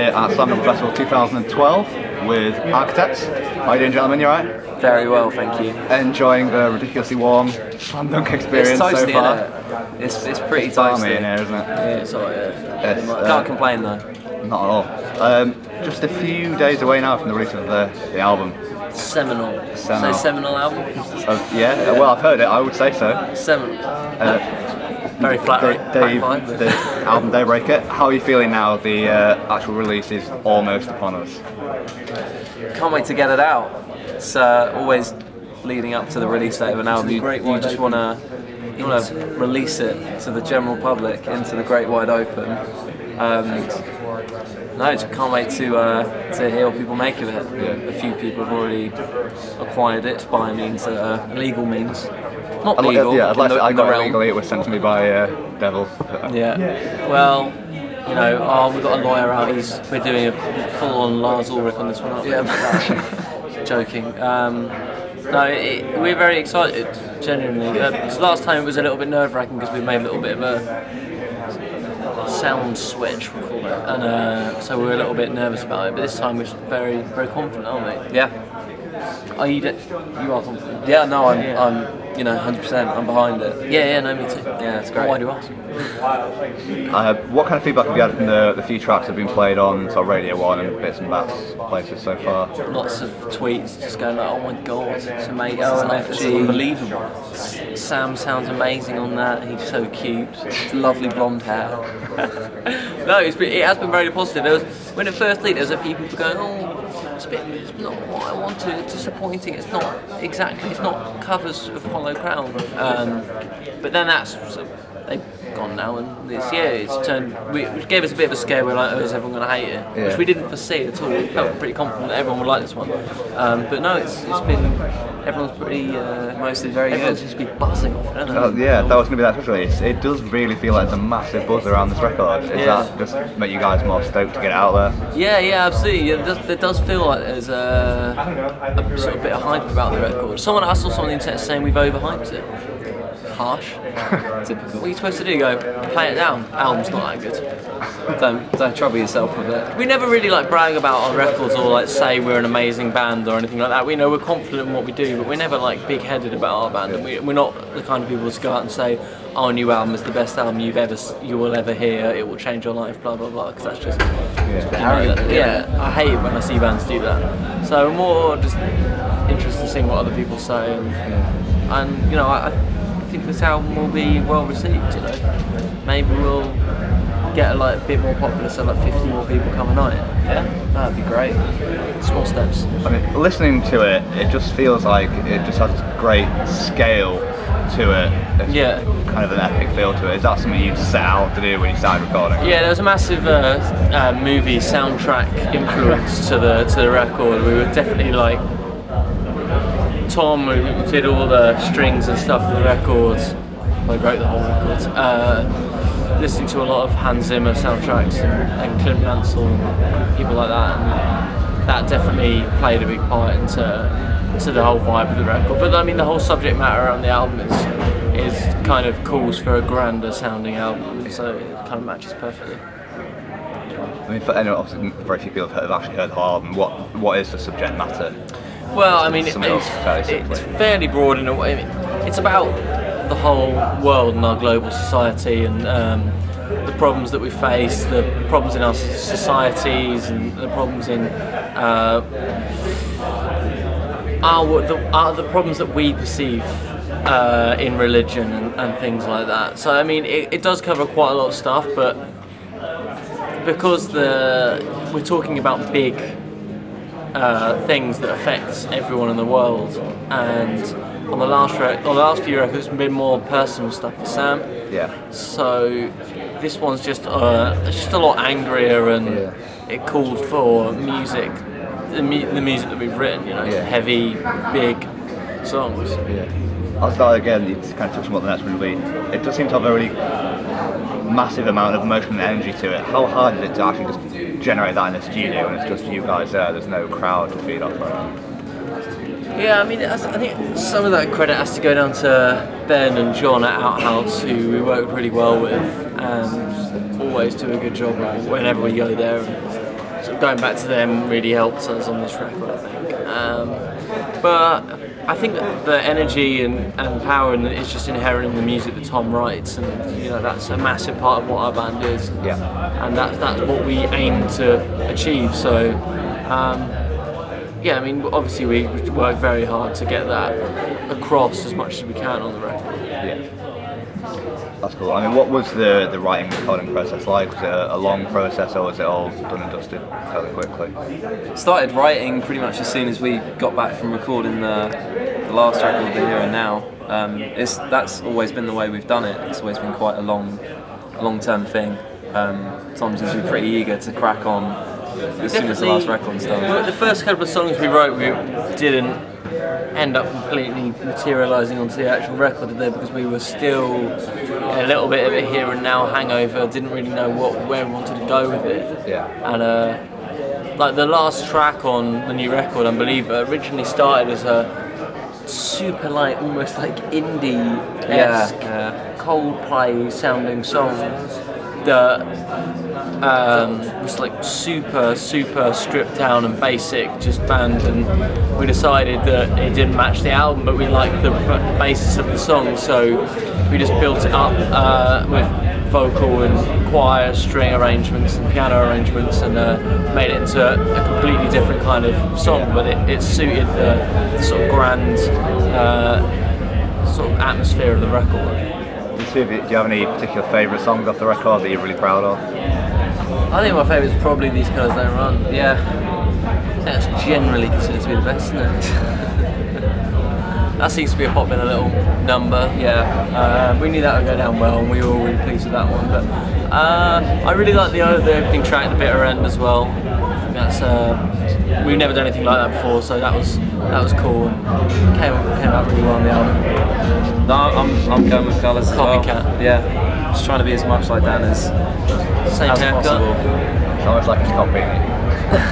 here at Slam Dunk Festival 2012 with Architects. How are you doing, gentlemen? You alright? Very well, thank you. Enjoying the ridiculously warm Slam Dunk experience so far? It's pretty balmy toasty in here, isn't it? Yeah, it's alright. Can't complain though. Not at all. Just a few days away now from the release of the album. Seminal. Say seminal album? Yeah, well I've heard it, I would say so. Seminal. Very flattering. The album Daybreaker. How are you feeling now the actual release is almost upon us? Can't wait to get it out. It's always leading up to the release date of an album. You just want to release it to the general public into the great wide open. No, just can't wait to hear what people make of it. Yeah. A few people have already acquired it by legal means. Not legal. Yeah, I got it legally. It was sent to me by Devil. Yeah. Well, we've got a lawyer out. We're doing a full-on Lars Ulrich on this one. Yeah. Joking. We're very excited, genuinely. Because last time it was a little bit nerve-wracking because we made a little bit of a sound switch, we call it, and so we were a little bit nervous about it. But this time we're very, very confident, aren't we? Yeah. You are confident? Yeah. No, I'm 100%. I'm behind it. Yeah. No, me too. Yeah, it's great. Why do you ask? What kind of feedback have you had from the few tracks that have been played on Radio 1 and bits and bats places so far? Lots of tweets just going like, oh my god, it's amazing, it's unbelievable. Sam sounds amazing on that, he's so cute, lovely blonde hair. No, it has been very positive. When it first leaked, there was a few people going, it's not what I wanted, it's disappointing, it's not covers of Hollow Crown. But then they've gone now, and it's turned. Which gave us a bit of a scare. We're like, is everyone going to hate it? Yeah. Which we didn't foresee at all. We felt pretty confident that everyone would like this one. But no, it's been. Everyone's pretty mostly very good. Everyone's just been buzzing off it. Yeah, that was going to be that especially. It does really feel like there's a massive buzz around this record. Is that just make you guys more stoked to get it out there? Yeah, absolutely. It does feel like there's a sort of bit of hype about the record. I saw someone on the internet saying we've overhyped it. Harsh. Typical. What are you supposed to do? Go play it down. Album's not that good. Don't trouble yourself with it. We never really brag about our records or say we're an amazing band or anything like that. We know we're confident in what we do, but we're never big-headed about our band. And we're not the kind of people to go out and say our new album is the best album you will ever hear. It will change your life. Blah blah blah. Because that's just I hate it when I see bands do that. So I'm more just interested in seeing what other people say and I think this album will be well received. Maybe we'll get a bit more popular, so 50 more people come a night. Yeah, that'd be great. Small steps. I mean, listening to it, it just feels like it just has a great scale to it. It's kind of an epic feel to it. Is that something you set out to do when you started recording? Yeah, there was a massive movie soundtrack influence to the record. We were definitely Tom, who did all the strings and stuff for the records, I wrote the whole record, listening to a lot of Hans Zimmer soundtracks and Clint Mansell and people like that, and that definitely played a big part into the whole vibe of the record. But I mean, the whole subject matter around the album is kind of calls for a grander sounding album, so it kind of matches perfectly. I mean, obviously very few people have actually heard the whole album. What is the subject matter? Well, I mean, it's fairly broad in a way. It's about the whole world and our global society and the problems that we face, the problems in our societies and the problems in the problems that we perceive in religion and things like that. So, I mean, it does cover quite a lot of stuff, but because we're talking about big things that affect everyone in the world, and on the last few records it's been more personal stuff for Sam. Yeah. So this one's just a lot angrier, and it called for music, the music that we've written. Heavy, big songs. Yeah. I'll start again. You kind of touched on what the next one will be. It does seem to have a really massive amount of emotion and energy to it. How hard is it to actually just generate that in the studio when it's just you guys there? There's no crowd to feed off of. Yeah, I mean, I think some of that credit has to go down to Ben and John at Outhouse, who we work really well with and always do a good job whenever we go there. So going back to them really helped us on this record, I think. But I think that the energy and power is just inherent in the music that Tom writes, and that's a massive part of what our band is. Yeah. And that's what we aim to achieve. So, I mean, obviously we work very hard to get that across as much as we can on the record. Yeah. That's cool. I mean, what was the writing and recording process like? Was it a long process, or was it all done and dusted fairly quickly? Started writing pretty much as soon as we got back from recording the last record, The Here and Now. That's always been the way we've done it. It's always been quite a long-term thing. Tom's usually pretty eager to crack on as soon as the last record's done. The first couple of songs we wrote, we didn't end up completely materialising onto the actual record, did they? Because we were still a little bit of a here and now hangover, didn't really know where we wanted to go with it. Yeah. And like the last track on the new record, Unbeliever, originally started as a super almost like indie-esque Coldplay sounding song that was like super stripped down and basic, just band, and we decided that it didn't match the album, but we liked the basis of the song, so we just built it up with vocal and choir, string arrangements and piano arrangements, and made it into a completely different kind of song, but it suited the sort of grand sort of atmosphere of the record. Do you have any particular favourite songs off the record that you're really proud of? I think my favourite is probably These Colours Don't Run. Yeah. That's generally considered to be the best, isn't it? That seems to be a popular little number. Yeah. We knew that would go down well, and we were all really pleased with that one. But I really like the opening track, the bitter end as well. I think that's we've never done anything like that before, so that was cool. Came out really well on the album. No, I'm going with Colours as well. Copycat. Yeah. Just trying to be as much like Dan as haircut. possible. It's almost like it's copying it.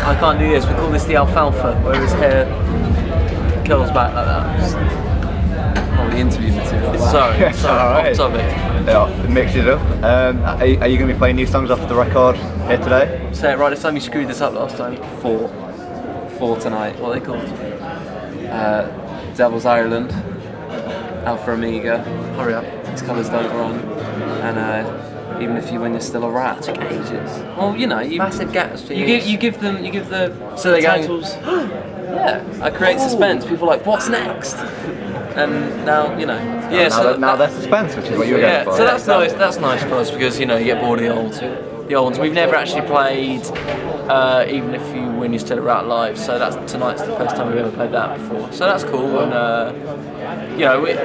I can't do this. We call this the alfalfa, where his hair curls back like that. Oh, the interview material. Sorry, Alright. off topic. Yeah, mix it up. Are you going to be playing new songs off the record here today? Say it right this time. You screwed this up last time. Four tonight. What are they called? Devil's Ireland, Alpha Omega, Hurry up. These Colours Don't Run, and Even If You Win You're Still a Rat. Took ages. Well, you Massive gaps for you give the So they're going, titles. Yeah, I create suspense. People are like, what's next? And now Now there's suspense, which is what you were going for. so that's nice. That's nice for us because you get bored of the old ones. We've never actually played Even If You Win You're Still a Rat live. So tonight's the first time we've ever played that before. So that's cool. And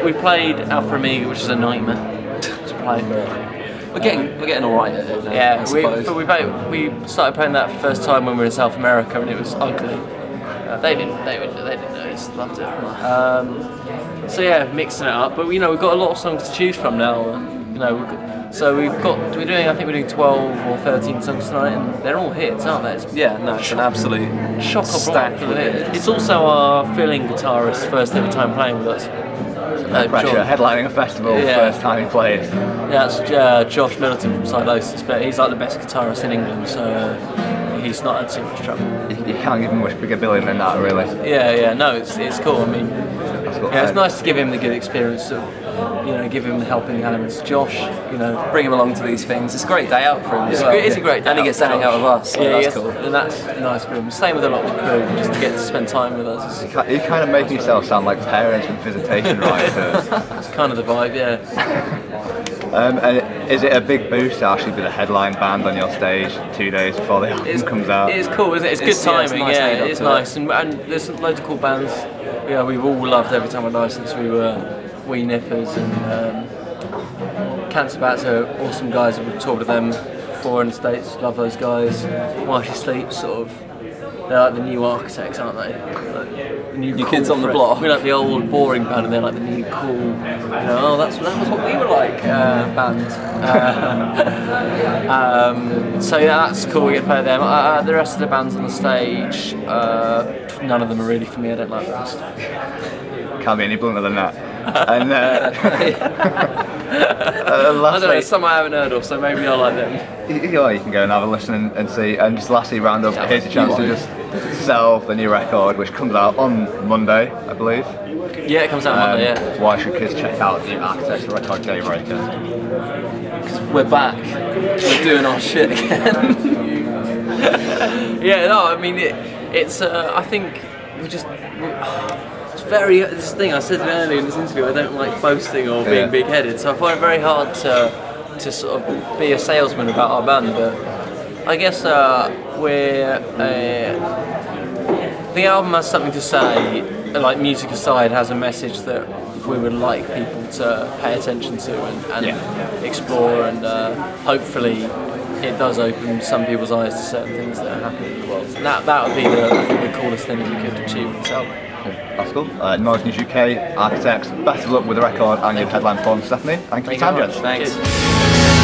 we played Alpha Omega, which is a nightmare to play. We're getting all right at it now, Yeah, I suppose. we started playing that first time when we were in South America, and it was ugly. They didn't notice, loved it. So yeah, mixing it up. But we've got a lot of songs to choose from now. We're doing 12 or 13 songs tonight, and they're all hits, aren't they? It's an absolute Shock stack of of hits. It's also our filling guitarist's first ever time playing with us. Pressure, John. headlining a festival, first time he plays. Yeah, that's Josh Middleton from Silosis, but he's like the best guitarist in England, so he's not had too much trouble. You can't give him much bigger billing than that, really. Yeah, no, it's cool. I mean, That's cool. it's nice to give him the good experience of, give him the helping hand. It's Josh, Bring him along to these things. It's a great day out for him. It's as well. a great day and he gets to hang out with us. So that's cool. And that's nice for him. Same with a lot of the crew, just to get to spend time with us. You kind of making yourself sound like parents with visitation rights. It's kind of the vibe, yeah. And is it a big boost to actually be the headline band on your stage 2 days before the album comes out? It's cool, isn't it? It's good It's timing, nice lead up it's to nice. And there's loads of cool bands. We've all loved Every Time I Die since we were wee nippers, and Cancer Bats are awesome guys. We've toured with them before in the States. Love those guys. While She Sleeps, sort of, they're like the new architects, aren't they? Like the new cool kids on the block. We're like the old boring band, and they're like the new cool. That was what we were like band. So yeah, that's cool. We get to play them. The rest of the bands on the stage, none of them are really for me. I don't like the rest. Can't be any blunter than that. And I don't know, lastly, some I haven't heard of, so maybe I like them. you can go and have a listen and see. And just lastly, round up, here's your chance to just sell the new record, which comes out on Monday, I believe. Yeah, it comes out Monday, yeah. Why should kids check out the Architects record Daybreaker? We're back. We're doing our shit again. Yeah, no, I mean, it's I think it's this thing I said earlier in this interview, I don't like boasting or being big-headed, so I find it very hard to sort of be a salesman about our band, but I guess the album has something to say, like music aside, has a message that we would like people to pay attention to and explore, and hopefully it does open some people's eyes to certain things that are happening in the world. And that would be the coolest thing we could achieve with this album. That's cool. NoisenewsUK, Architects, best of luck with the record and your headline performance, Stephanie. Thank you for your time, gents. Thanks. Cheers.